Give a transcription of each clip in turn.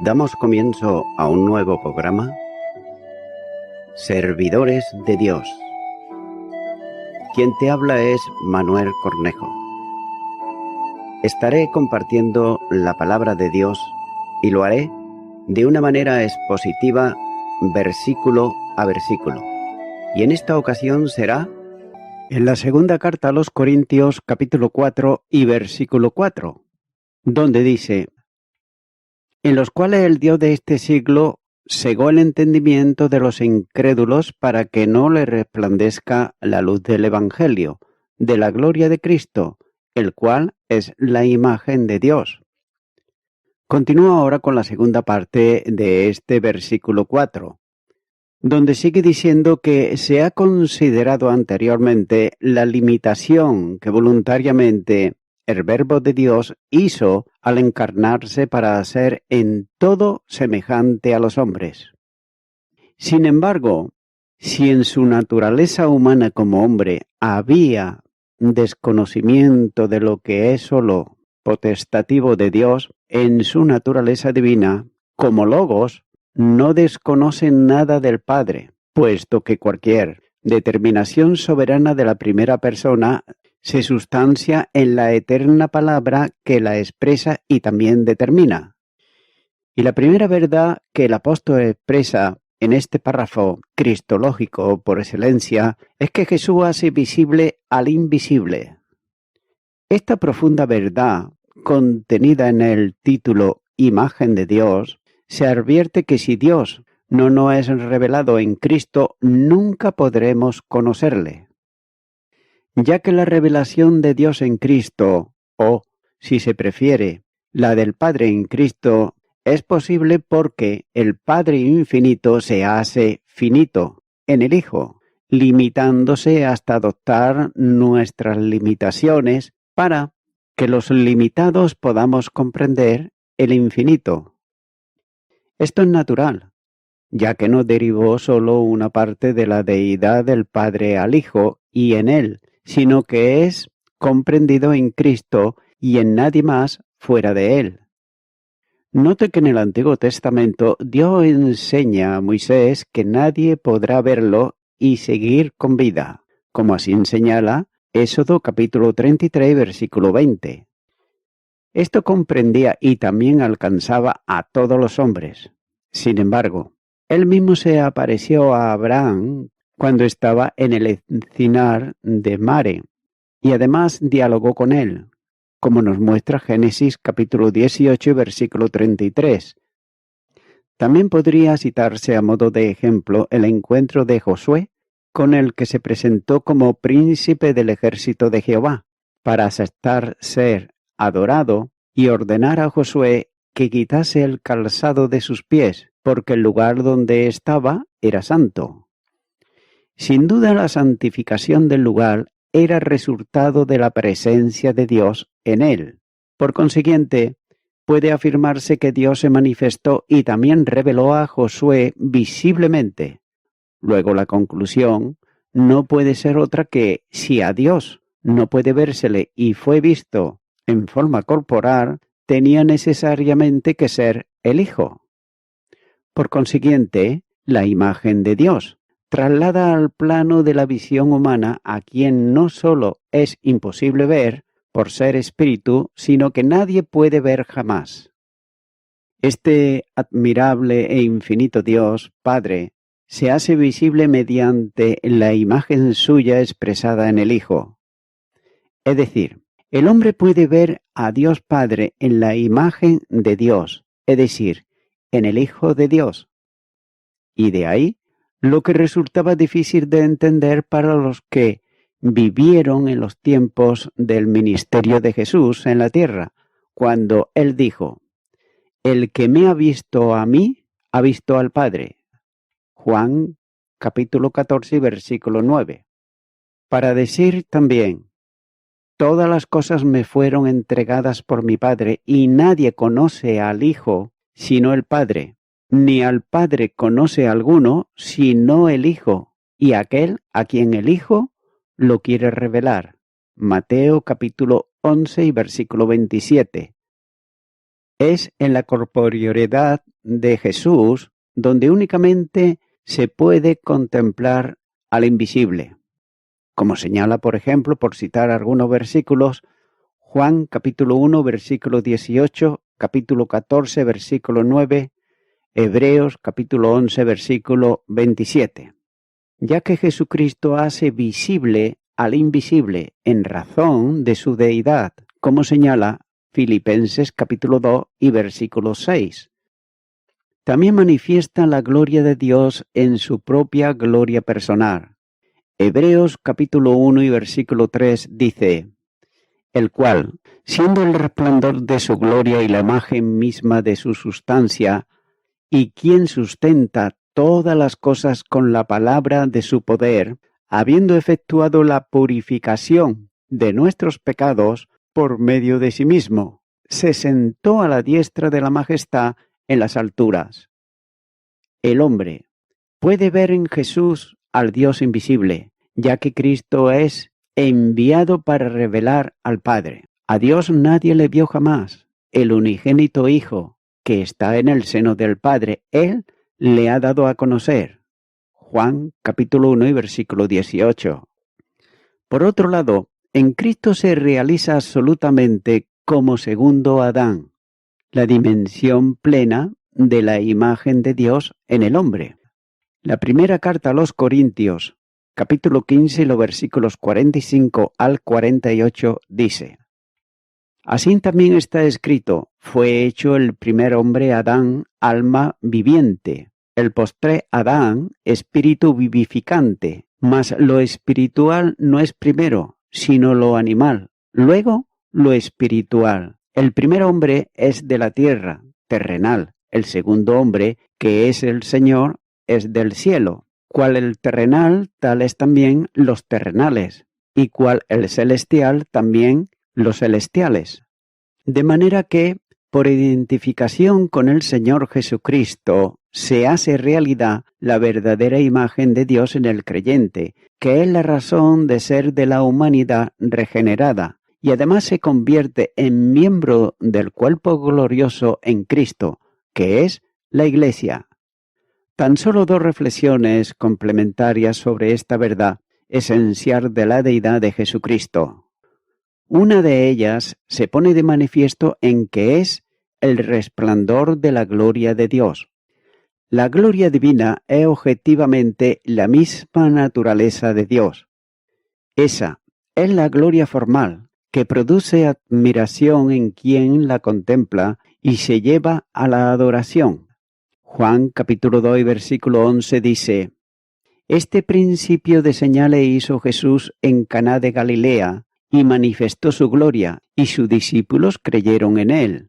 Damos comienzo a un nuevo programa, Servidores de Dios. Quien te habla es Manuel Cornejo. Estaré compartiendo la palabra de Dios y lo haré de una manera expositiva, versículo a versículo. Y en esta ocasión será en la segunda carta a los Corintios, capítulo 4 y versículo 4, donde dice: en los cuales el Dios de este siglo cegó el entendimiento de los incrédulos para que no le resplandezca la luz del Evangelio, de la gloria de Cristo, el cual es la imagen de Dios. Continúo ahora con la segunda parte de este versículo 4, donde sigue diciendo que se ha considerado anteriormente la limitación que voluntariamente el Verbo de Dios hizo al encarnarse para ser en todo semejante a los hombres. Sin embargo, si en su naturaleza humana como hombre había desconocimiento de lo que es solo potestativo de Dios, en su naturaleza divina, como Logos, no desconoce nada del Padre, puesto que cualquier determinación soberana de la primera persona se sustancia en la eterna palabra que la expresa y también determina. Y la primera verdad que el apóstol expresa en este párrafo cristológico por excelencia es que Jesús hace visible al invisible. Esta profunda verdad, contenida en el título Imagen de Dios, se advierte que si Dios no nos es revelado en Cristo, nunca podremos conocerle. Ya que la revelación de Dios en Cristo, o, si se prefiere, la del Padre en Cristo, es posible porque el Padre infinito se hace finito en el Hijo, limitándose hasta adoptar nuestras limitaciones para que los limitados podamos comprender el infinito. Esto es natural, ya que no derivó solo una parte de la deidad del Padre al Hijo y en Él, sino que es comprendido en Cristo y en nadie más fuera de Él. Note que en el Antiguo Testamento Dios enseña a Moisés que nadie podrá verlo y seguir con vida, como así señala Éxodo capítulo 33, versículo 20. Esto comprendía y también alcanzaba a todos los hombres. Sin embargo, Él mismo se apareció a Abraham cuando estaba en el encinar de Mare, y además dialogó con él, como nos muestra Génesis capítulo 18, versículo 33. También podría citarse a modo de ejemplo el encuentro de Josué con el que se presentó como príncipe del ejército de Jehová, para aceptar ser adorado y ordenar a Josué que quitase el calzado de sus pies, porque el lugar donde estaba era santo. Sin duda la santificación del lugar era resultado de la presencia de Dios en él. Por consiguiente, puede afirmarse que Dios se manifestó y también reveló a Josué visiblemente. Luego la conclusión no puede ser otra que si a Dios no puede vérsele y fue visto en forma corporal, tenía necesariamente que ser el Hijo. Por consiguiente, la imagen de Dios traslada al plano de la visión humana a quien no solo es imposible ver por ser espíritu, sino que nadie puede ver jamás. Este admirable e infinito Dios, Padre, se hace visible mediante la imagen suya expresada en el Hijo. Es decir, el hombre puede ver a Dios Padre en la imagen de Dios, es decir, en el Hijo de Dios. Y de ahí lo que resultaba difícil de entender para los que vivieron en los tiempos del ministerio de Jesús en la tierra, cuando Él dijo: el que me ha visto a mí, ha visto al Padre. Juan capítulo 14, versículo 9. Para decir también: todas las cosas me fueron entregadas por mi Padre, y nadie conoce al Hijo sino el Padre, ni al Padre conoce a alguno sino el Hijo, y aquel a quien el Hijo lo quiere revelar. Mateo capítulo 11 y versículo 27. Es en la corporeidad de Jesús donde únicamente se puede contemplar al invisible, como señala, por ejemplo, por citar algunos versículos, Juan capítulo 1, versículo 18, capítulo 14, versículo 9, Hebreos capítulo 11, versículo 27. Ya que Jesucristo hace visible al invisible en razón de su deidad, como señala Filipenses capítulo 2 y versículo 6. También manifiesta la gloria de Dios en su propia gloria personal. Hebreos capítulo 1 y versículo 3 dice: el cual, siendo el resplandor de su gloria y la imagen misma de su sustancia, y quien sustenta todas las cosas con la palabra de su poder, habiendo efectuado la purificación de nuestros pecados por medio de sí mismo, se sentó a la diestra de la majestad en las alturas. El hombre puede ver en Jesús al Dios invisible, ya que Cristo es enviado para revelar al Padre. A Dios nadie le vio jamás. El unigénito Hijo, que está en el seno del Padre, Él le ha dado a conocer. Juan capítulo 1 y versículo 18. Por otro lado, en Cristo se realiza absolutamente como segundo Adán, la dimensión plena de la imagen de Dios en el hombre. La primera carta a los Corintios, capítulo 15, los versículos 45 al 48, dice: así también está escrito, fue hecho el primer hombre Adán, alma viviente, el postre Adán, espíritu vivificante, mas lo espiritual no es primero, sino lo animal, luego lo espiritual. El primer hombre es de la tierra, terrenal, el segundo hombre, que es el Señor, es del cielo. Cual el terrenal, tales también los terrenales, y cual el celestial, también los celestiales. De manera que, por identificación con el Señor Jesucristo, se hace realidad la verdadera imagen de Dios en el creyente, que es la razón de ser de la humanidad regenerada, y además se convierte en miembro del cuerpo glorioso en Cristo, que es la Iglesia. Tan solo dos reflexiones complementarias sobre esta verdad esencial de la deidad de Jesucristo. Una de ellas se pone de manifiesto en que es el resplandor de la gloria de Dios. La gloria divina es objetivamente la misma naturaleza de Dios. Esa es la gloria formal, que produce admiración en quien la contempla y se lleva a la adoración. Juan capítulo 2 y versículo 11 dice: este principio de señales hizo Jesús en Caná de Galilea, y manifestó su gloria, y sus discípulos creyeron en él.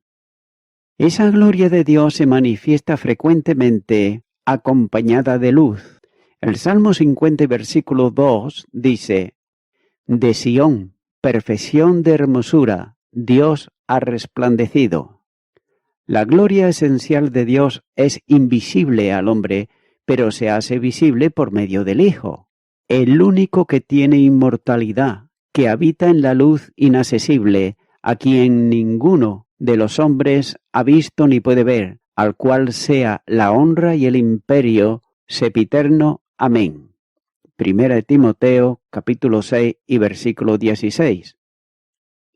Esa gloria de Dios se manifiesta frecuentemente acompañada de luz. El Salmo 50, versículo 2 dice: de Sión, perfección de hermosura, Dios ha resplandecido. La gloria esencial de Dios es invisible al hombre, pero se hace visible por medio del Hijo, el único que tiene inmortalidad, que habita en la luz inaccesible, a quien ninguno de los hombres ha visto ni puede ver, al cual sea la honra y el imperio sempiterno. Amén. Primera de Timoteo, capítulo 6 y versículo 16.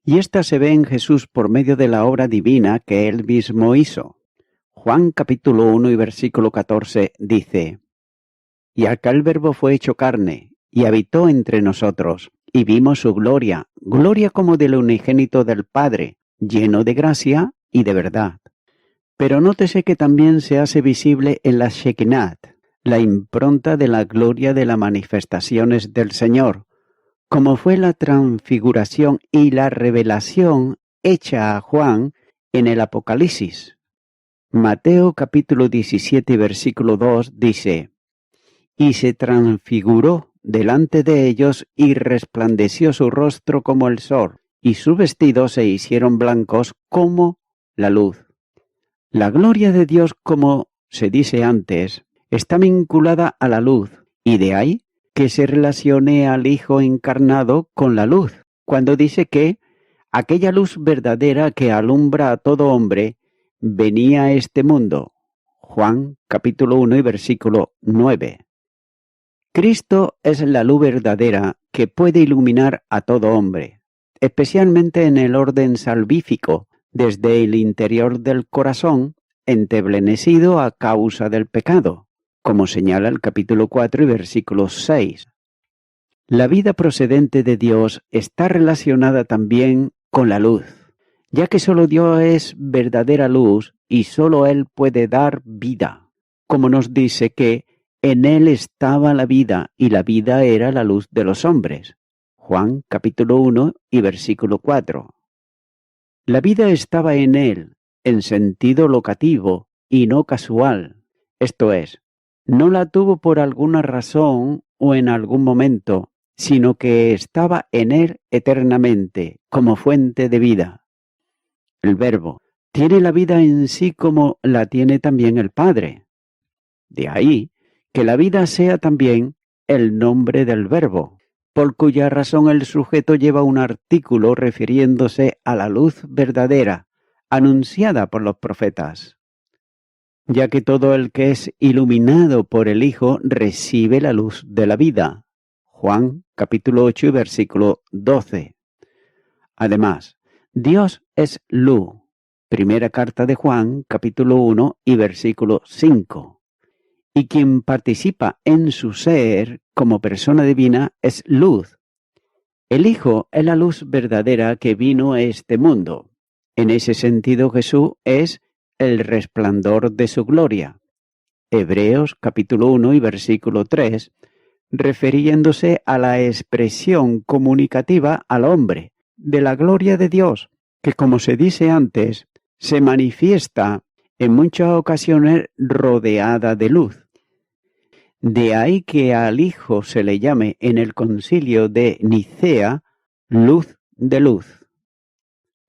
Y esta se ve en Jesús por medio de la obra divina que Él mismo hizo. Juan capítulo 1 y versículo 14 dice: y aquel verbo fue hecho carne, y habitó entre nosotros, y vimos su gloria, gloria como del unigénito del Padre, lleno de gracia y de verdad. Pero nótese que también se hace visible en la Shekinah, la impronta de la gloria de las manifestaciones del Señor, como fue la transfiguración y la revelación hecha a Juan en el Apocalipsis. Mateo capítulo 17 versículo 2 dice: y se transfiguró delante de ellos y resplandeció su rostro como el sol, y sus vestidos se hicieron blancos como la luz. La gloria de Dios, como se dice antes, está vinculada a la luz, y de ahí que se relacione al Hijo encarnado con la luz, cuando dice que aquella luz verdadera que alumbra a todo hombre venía a este mundo. Juan capítulo 1 y versículo 9. Cristo es la luz verdadera que puede iluminar a todo hombre, especialmente en el orden salvífico, desde el interior del corazón, enteblenecido a causa del pecado, como señala el capítulo 4 y versículo 6. La vida procedente de Dios está relacionada también con la luz, ya que solo Dios es verdadera luz y solo Él puede dar vida, como nos dice que en Él estaba la vida y la vida era la luz de los hombres. Juan capítulo 1 y versículo 4. La vida estaba en Él, en sentido locativo y no casual, esto es, no la tuvo por alguna razón o en algún momento, sino que estaba en Él eternamente, como fuente de vida. El Verbo tiene la vida en sí como la tiene también el Padre. De ahí que la vida sea también el nombre del Verbo, por cuya razón el sujeto lleva un artículo refiriéndose a la luz verdadera, anunciada por los profetas, ya que todo el que es iluminado por el Hijo recibe la luz de la vida. Juan capítulo 8 y versículo 12. Además, Dios es luz. Primera carta de Juan capítulo 1 y versículo 5. Y quien participa en su ser como persona divina es luz. El Hijo es la luz verdadera que vino a este mundo. En ese sentido, Jesús es el resplandor de su gloria. Hebreos capítulo 1 y versículo 3, refiriéndose a la expresión comunicativa al hombre de la gloria de Dios, que como se dice antes, se manifiesta en muchas ocasiones rodeada de luz. De ahí que al Hijo se le llame en el concilio de Nicea luz de luz.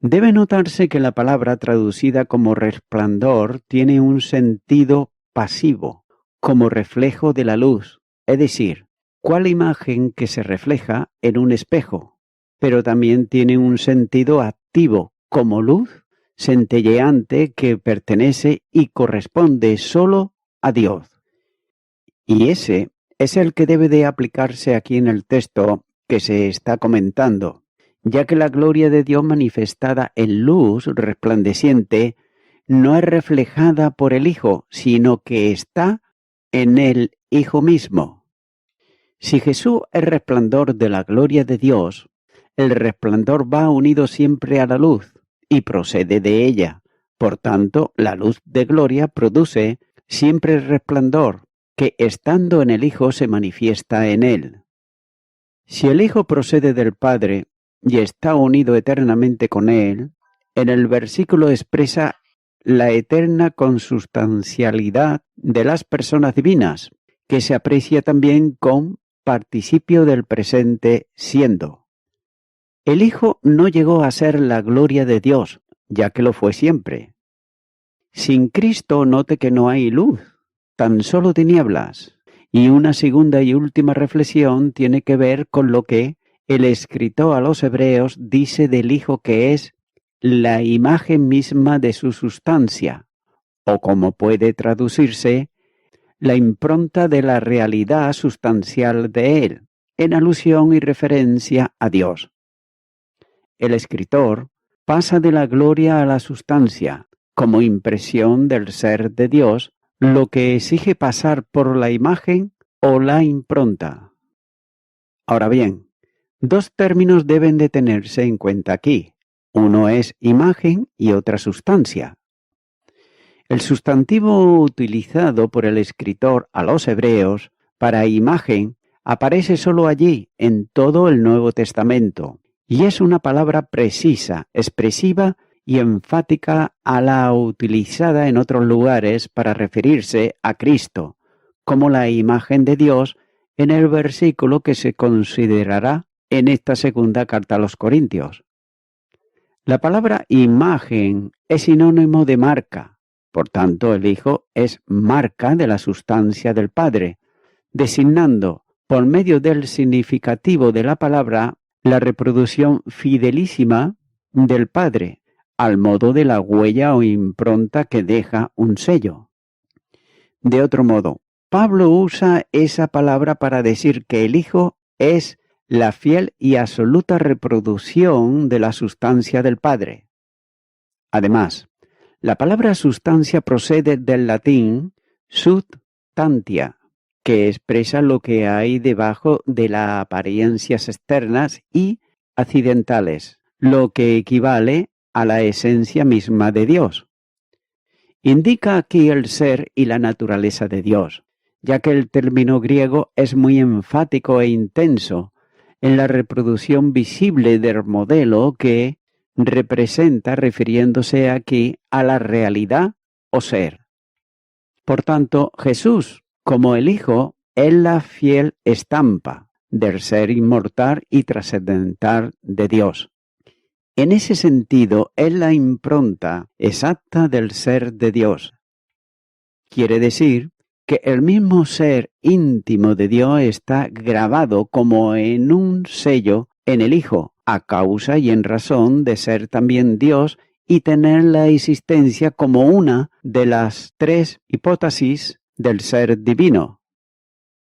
Debe notarse que la palabra traducida como resplandor tiene un sentido pasivo, como reflejo de la luz, es decir, cual imagen que se refleja en un espejo, pero también tiene un sentido activo, como luz centelleante que pertenece y corresponde solo a Dios. Y ese es el que debe de aplicarse aquí en el texto que se está comentando, ya que la gloria de Dios manifestada en luz resplandeciente no es reflejada por el Hijo, sino que está en el Hijo mismo. Si Jesús es resplandor de la gloria de Dios, el resplandor va unido siempre a la luz y procede de ella. Por tanto, la luz de gloria produce siempre el resplandor, que estando en el Hijo se manifiesta en él. Si el Hijo procede del Padre y está unido eternamente con él, en el versículo expresa la eterna consustancialidad de las personas divinas, que se aprecia también con participio del presente siendo. El Hijo no llegó a ser la gloria de Dios, ya que lo fue siempre. Sin Cristo note que no hay luz, tan solo tinieblas. Y una segunda y última reflexión tiene que ver con lo que el escritor a los Hebreos dice del Hijo, que es la imagen misma de su sustancia, o como puede traducirse, la impronta de la realidad sustancial de él, en alusión y referencia a Dios. El escritor pasa de la gloria a la sustancia, como impresión del ser de Dios, lo que exige pasar por la imagen o la impronta. Ahora bien, dos términos deben de tenerse en cuenta aquí. Uno es imagen y otra sustancia. El sustantivo utilizado por el escritor a los Hebreos para imagen aparece solo allí en todo el Nuevo Testamento y es una palabra precisa, expresiva y enfática a la utilizada en otros lugares para referirse a Cristo, como la imagen de Dios en el versículo que se considerará en esta segunda carta a los Corintios. La palabra imagen es sinónimo de marca, por tanto el Hijo es marca de la sustancia del Padre, designando por medio del significativo de la palabra la reproducción fidelísima del Padre, al modo de la huella o impronta que deja un sello. De otro modo, Pablo usa esa palabra para decir que el Hijo es la fiel y absoluta reproducción de la sustancia del Padre. Además, la palabra sustancia procede del latín substantia, que expresa lo que hay debajo de las apariencias externas y accidentales, lo que equivale a la esencia misma de Dios. Indica aquí el ser y la naturaleza de Dios, ya que el término griego es muy enfático e intenso en la reproducción visible del modelo que representa, refiriéndose aquí a la realidad o ser. Por tanto, Jesús, como el Hijo, es la fiel estampa del ser inmortal y trascendental de Dios. En ese sentido, es la impronta exacta del ser de Dios. Quiere decir que el mismo ser íntimo de Dios está grabado como en un sello en el Hijo, a causa y en razón de ser también Dios y tener la existencia como una de las tres hipótesis del ser divino.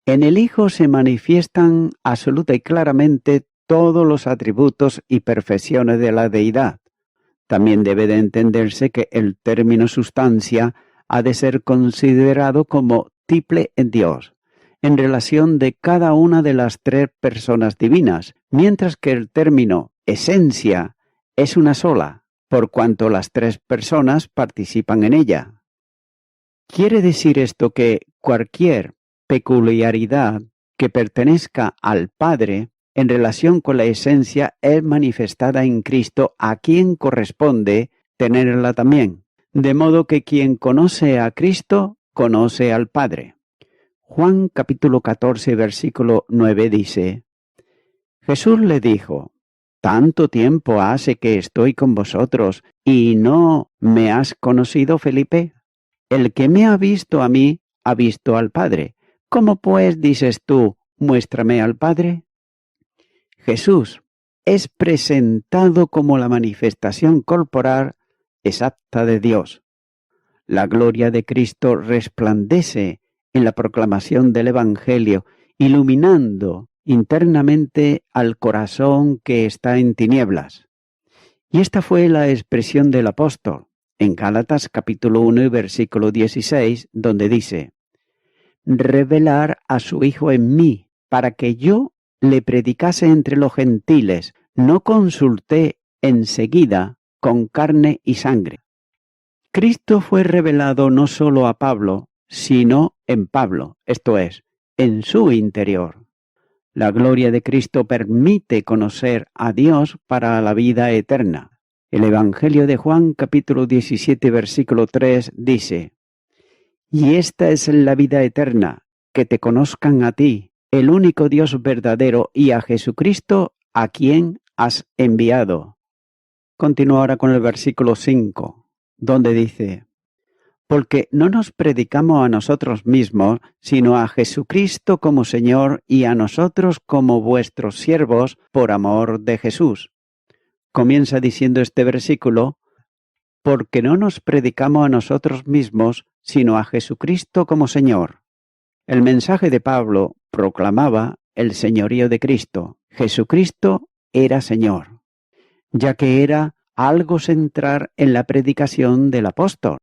En el Hijo se manifiestan absoluta y claramente todos los atributos y perfecciones de la deidad. También debe de entenderse que el término sustancia ha de ser considerado como triple en Dios, en relación de cada una de las tres personas divinas, mientras que el término esencia es una sola, por cuanto las tres personas participan en ella. Quiere decir esto que cualquier peculiaridad que pertenezca al Padre en relación con la esencia es manifestada en Cristo, a quien corresponde tenerla también, de modo que quien conoce a Cristo conoce al Padre. Juan capítulo 14 versículo 9 dice: Jesús le dijo: ¿Tanto tiempo hace que estoy con vosotros y no me has conocido, Felipe? El que me ha visto a mí, ha visto al Padre. ¿Cómo pues dices tú, muéstrame al Padre? Jesús es presentado como la manifestación corporal exacta de Dios. La gloria de Cristo resplandece en la proclamación del Evangelio, iluminando internamente al corazón que está en tinieblas. Y esta fue la expresión del apóstol en Gálatas capítulo 1 y versículo 16, donde dice: revelar a su Hijo en mí, para que yo le predicase entre los gentiles. No consulté enseguida con carne y sangre. Cristo fue revelado no solo a Pablo, sino en Pablo, esto es, en su interior. La gloria de Cristo permite conocer a Dios para la vida eterna. El Evangelio de Juan, capítulo 17, versículo 3, dice: Y esta es la vida eterna, que te conozcan a ti, el único Dios verdadero, y a Jesucristo, a quien has enviado. Continúa ahora con el versículo 5, donde dice: Porque no nos predicamos a nosotros mismos, sino a Jesucristo como Señor y a nosotros como vuestros siervos por amor de Jesús. Comienza diciendo este versículo: porque no nos predicamos a nosotros mismos, sino a Jesucristo como Señor. El mensaje de Pablo proclamaba el señorío de Cristo. Jesucristo era Señor, ya que era algo central en la predicación del apóstol.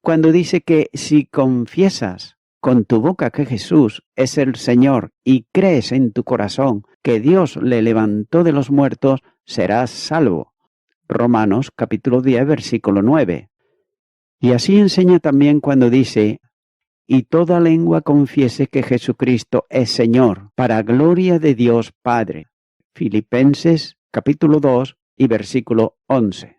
Cuando dice que si confiesas con tu boca que Jesús es el Señor y crees en tu corazón que Dios le levantó de los muertos, serás salvo. Romanos capítulo 10, versículo 9. Y así enseña también cuando dice: y toda lengua confiese que Jesucristo es Señor, para gloria de Dios Padre. Filipenses capítulo 2 y versículo 11.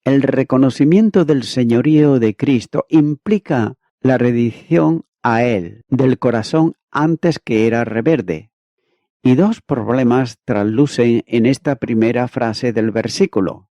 El reconocimiento del señorío de Cristo implica la rendición a Él del corazón antes que era rebelde. Y dos problemas traslucen en esta primera frase del versículo,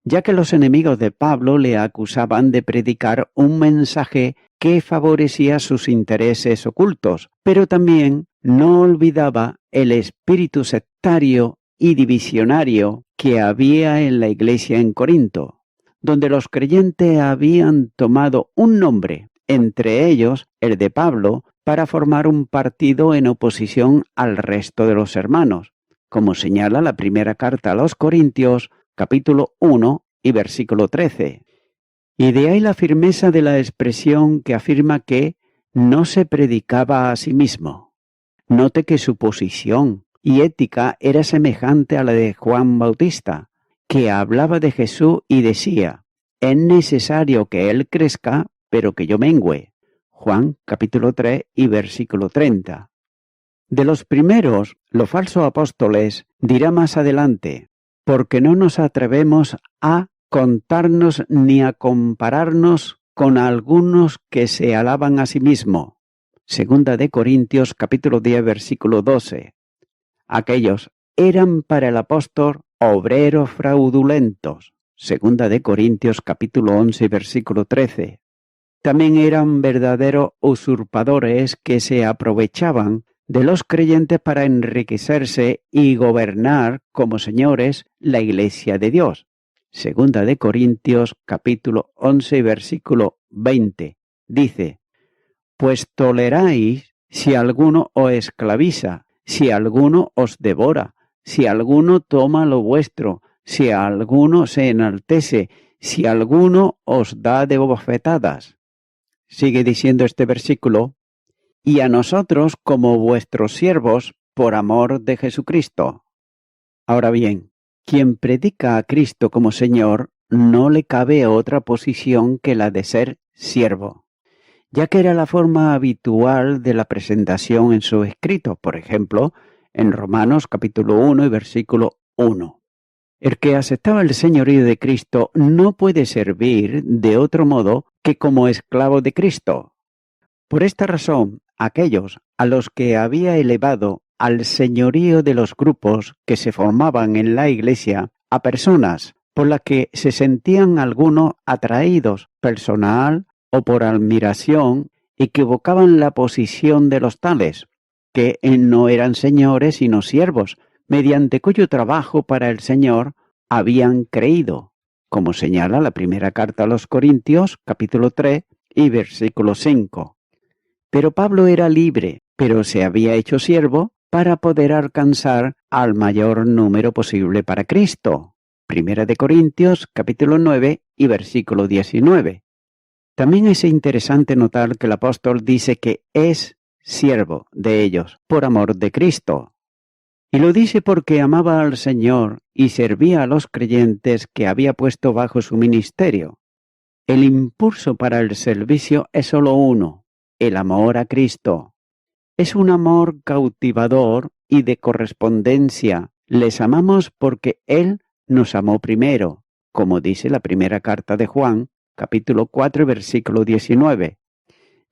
ya que los enemigos de Pablo le acusaban de predicar un mensaje que favorecía sus intereses ocultos, pero también no olvidaba el espíritu sectario y divisionario que había en la iglesia en Corinto. donde los creyentes habían tomado un nombre, entre ellos el de Pablo, para formar un partido en oposición al resto de los hermanos, como señala la primera carta a los Corintios, capítulo 1 y versículo 13. Y de ahí la firmeza de la expresión que afirma que no se predicaba a sí mismo. Note que su posición y ética era semejante a la de Juan Bautista, que hablaba de Jesús y decía: es necesario que Él crezca, pero que yo mengüe. Juan capítulo 3 y versículo 30. De los primeros, los falsos apóstoles, dirá más adelante: porque no nos atrevemos a contarnos ni a compararnos con algunos que se alaban a sí mismos. Segunda de Corintios capítulo 10 versículo 12. Aquellos eran para el apóstol obreros fraudulentos. Segunda de Corintios capítulo 11 versículo 13. También eran verdaderos usurpadores que se aprovechaban de los creyentes para enriquecerse y gobernar como señores la iglesia de Dios. Segunda de Corintios capítulo 11 versículo 20. Dice: pues toleráis si alguno os esclaviza, si alguno os devora, si alguno toma lo vuestro, si alguno se enaltece, si alguno os da de bofetadas. Sigue diciendo este versículo: y a nosotros como vuestros siervos por amor de Jesucristo. Ahora bien, quien predica a Cristo como Señor no le cabe otra posición que la de ser siervo, ya que era la forma habitual de la presentación en su escrito, por ejemplo, en Romanos capítulo 1 y versículo 1. El que aceptaba el señorío de Cristo no puede servir de otro modo que como esclavo de Cristo. Por esta razón, aquellos a los que había elevado al señorío de los grupos que se formaban en la iglesia, a personas por las que se sentían algunos atraídos personal o por admiración, equivocaban la posición de los tales, que no eran señores sino siervos, mediante cuyo trabajo para el Señor habían creído, como señala la primera carta a los Corintios, capítulo 3 y versículo 5. Pero Pablo era libre, pero se había hecho siervo para poder alcanzar al mayor número posible para Cristo. Primera de Corintios, capítulo 9 y versículo 19. También es interesante notar que el apóstol dice que es siervo de ellos por amor de Cristo. Y lo dice porque amaba al Señor y servía a los creyentes que había puesto bajo su ministerio. El impulso para el servicio es solo uno: el amor a Cristo. Es un amor cautivador y de correspondencia. Les amamos porque Él nos amó primero, como dice la primera carta de Juan, capítulo 4, versículo 19.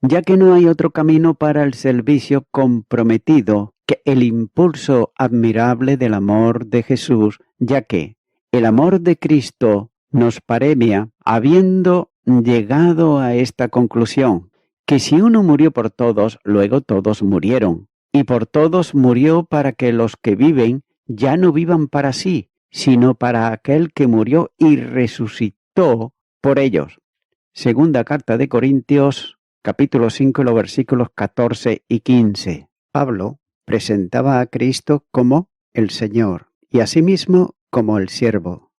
Ya que no hay otro camino para el servicio comprometido que el impulso admirable del amor de Jesús, ya que el amor de Cristo nos premia habiendo llegado a esta conclusión: que si uno murió por todos, luego todos murieron, y por todos murió para que los que viven ya no vivan para sí, sino para aquel que murió y resucitó por ellos. Segunda carta de Corintios, capítulo 5, los versículos 14 y 15. Pablo presentaba a Cristo como el Señor y asimismo como el siervo.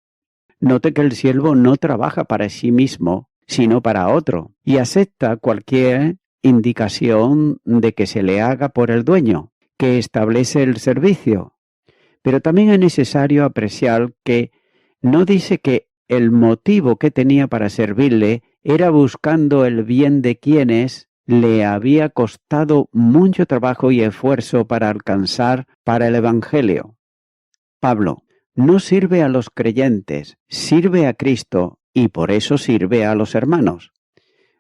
Note que el siervo no trabaja para sí mismo, sino para otro, y acepta cualquier indicación de que se le haga por el dueño, que establece el servicio. Pero también es necesario apreciar que no dice que el motivo que tenía para servirle era buscando el bien de quienes le había costado mucho trabajo y esfuerzo para alcanzar para el Evangelio. Pablo no sirve a los creyentes, sirve a Cristo y por eso sirve a los hermanos.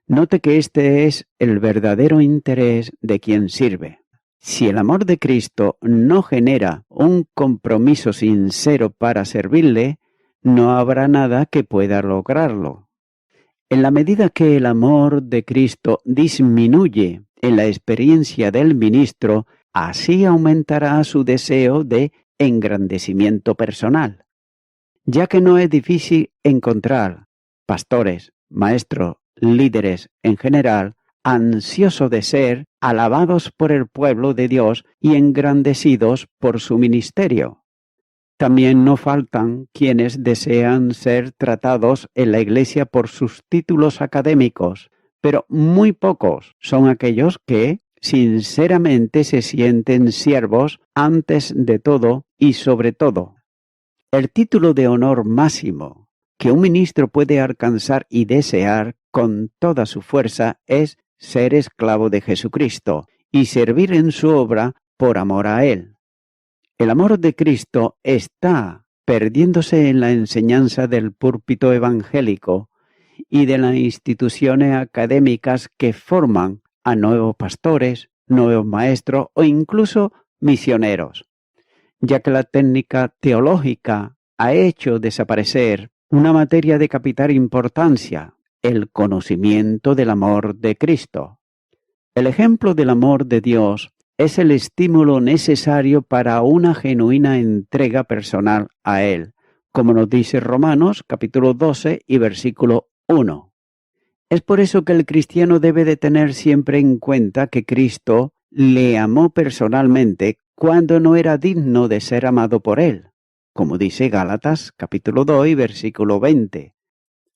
Note que este es el verdadero interés de quien sirve. Si el amor de Cristo no genera un compromiso sincero para servirle, no habrá nada que pueda lograrlo. En la medida que el amor de Cristo disminuye en la experiencia del ministro, así aumentará su deseo de engrandecimiento personal. Ya que no es difícil encontrar pastores, maestros, líderes en general, ansiosos de ser alabados por el pueblo de Dios y engrandecidos por su ministerio. También no faltan quienes desean ser tratados en la Iglesia por sus títulos académicos, pero muy pocos son aquellos que sinceramente se sienten siervos antes de todo y sobre todo. El título de honor máximo que un ministro puede alcanzar y desear con toda su fuerza es ser esclavo de Jesucristo y servir en su obra por amor a Él. El amor de Cristo está perdiéndose en la enseñanza del púlpito evangélico y de las instituciones académicas que forman a nuevos pastores, nuevos maestros o incluso misioneros, ya que la técnica teológica ha hecho desaparecer una materia de capital importancia, el conocimiento del amor de Cristo. El ejemplo del amor de Dios es el estímulo necesario para una genuina entrega personal a Él, como nos dice Romanos capítulo 12 y versículo 1. Es por eso que el cristiano debe de tener siempre en cuenta que Cristo le amó personalmente cuando no era digno de ser amado por Él, como dice Gálatas capítulo 2 y versículo 20.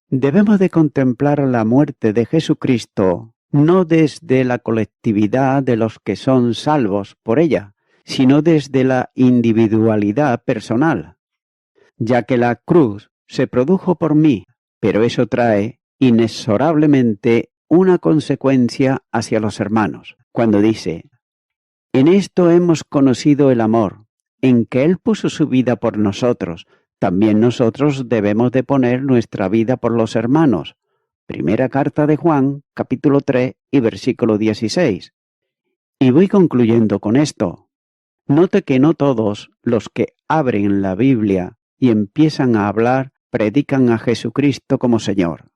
Debemos de contemplar la muerte de Jesucristo no desde la colectividad de los que son salvos por ella, sino desde la individualidad personal, ya que la cruz se produjo por mí, pero eso trae inexorablemente una consecuencia hacia los hermanos, cuando dice: en esto hemos conocido el amor, en que Él puso su vida por nosotros, también nosotros debemos de poner nuestra vida por los hermanos. Primera carta de Juan, capítulo 3 y versículo 16. Y voy concluyendo con esto. Note que no todos los que abren la Biblia y empiezan a hablar predican a Jesucristo como Señor,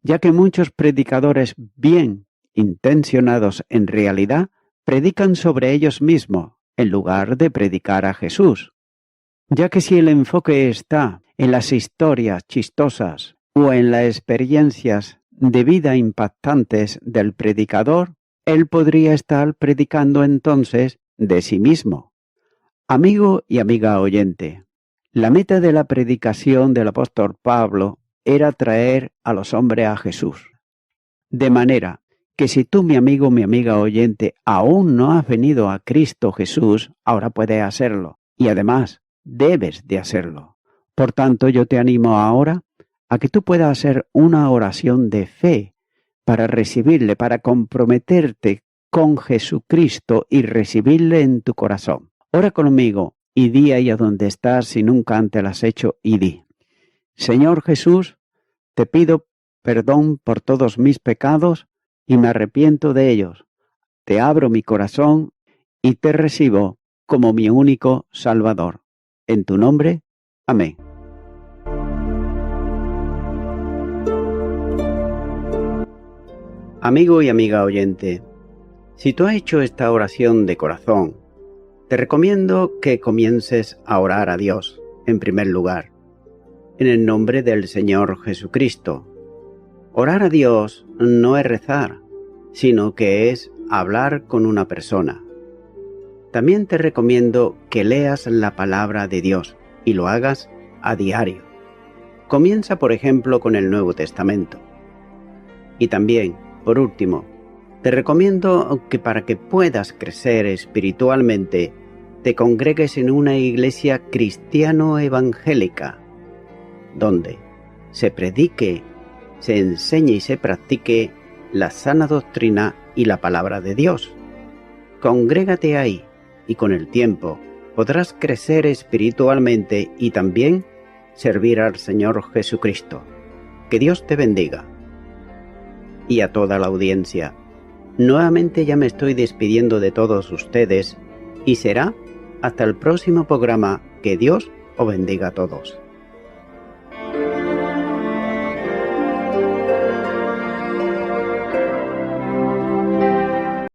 ya que muchos predicadores bien intencionados en realidad predican sobre ellos mismos en lugar de predicar a Jesús, ya que si el enfoque está en las historias chistosas o en las experiencias de vida impactantes del predicador, él podría estar predicando entonces de sí mismo. Amigo y amiga oyente, la meta de la predicación del apóstol Pablo era traer a los hombres a Jesús. De manera que si tú, mi amigo, mi amiga oyente, aún no has venido a Cristo Jesús, ahora puedes hacerlo. Y además, debes de hacerlo. Por tanto, yo te animo ahora a que tú puedas hacer una oración de fe para recibirle, para comprometerte con Jesucristo y recibirle en tu corazón. Ora conmigo y di ahí a donde estás si nunca antes lo has hecho y di: Señor Jesús, te pido perdón por todos mis pecados y me arrepiento de ellos. Te abro mi corazón y te recibo como mi único Salvador. En tu nombre, amén. Amigo y amiga oyente, si tú has hecho esta oración de corazón, te recomiendo que comiences a orar a Dios, en primer lugar, en el nombre del Señor Jesucristo. Orar a Dios no es rezar, sino que es hablar con una persona. También te recomiendo que leas la palabra de Dios y lo hagas a diario. Comienza, por ejemplo, con el Nuevo Testamento. Y también, por último, te recomiendo que para que puedas crecer espiritualmente, te congregues en una iglesia cristiano-evangélica, donde se predique, se enseñe y se practique la sana doctrina y la palabra de Dios. Congrégate ahí y con el tiempo podrás crecer espiritualmente y también servir al Señor Jesucristo. Que Dios te bendiga. Y a toda la audiencia, nuevamente ya me estoy despidiendo de todos ustedes y será hasta el próximo programa. Que Dios os bendiga a todos.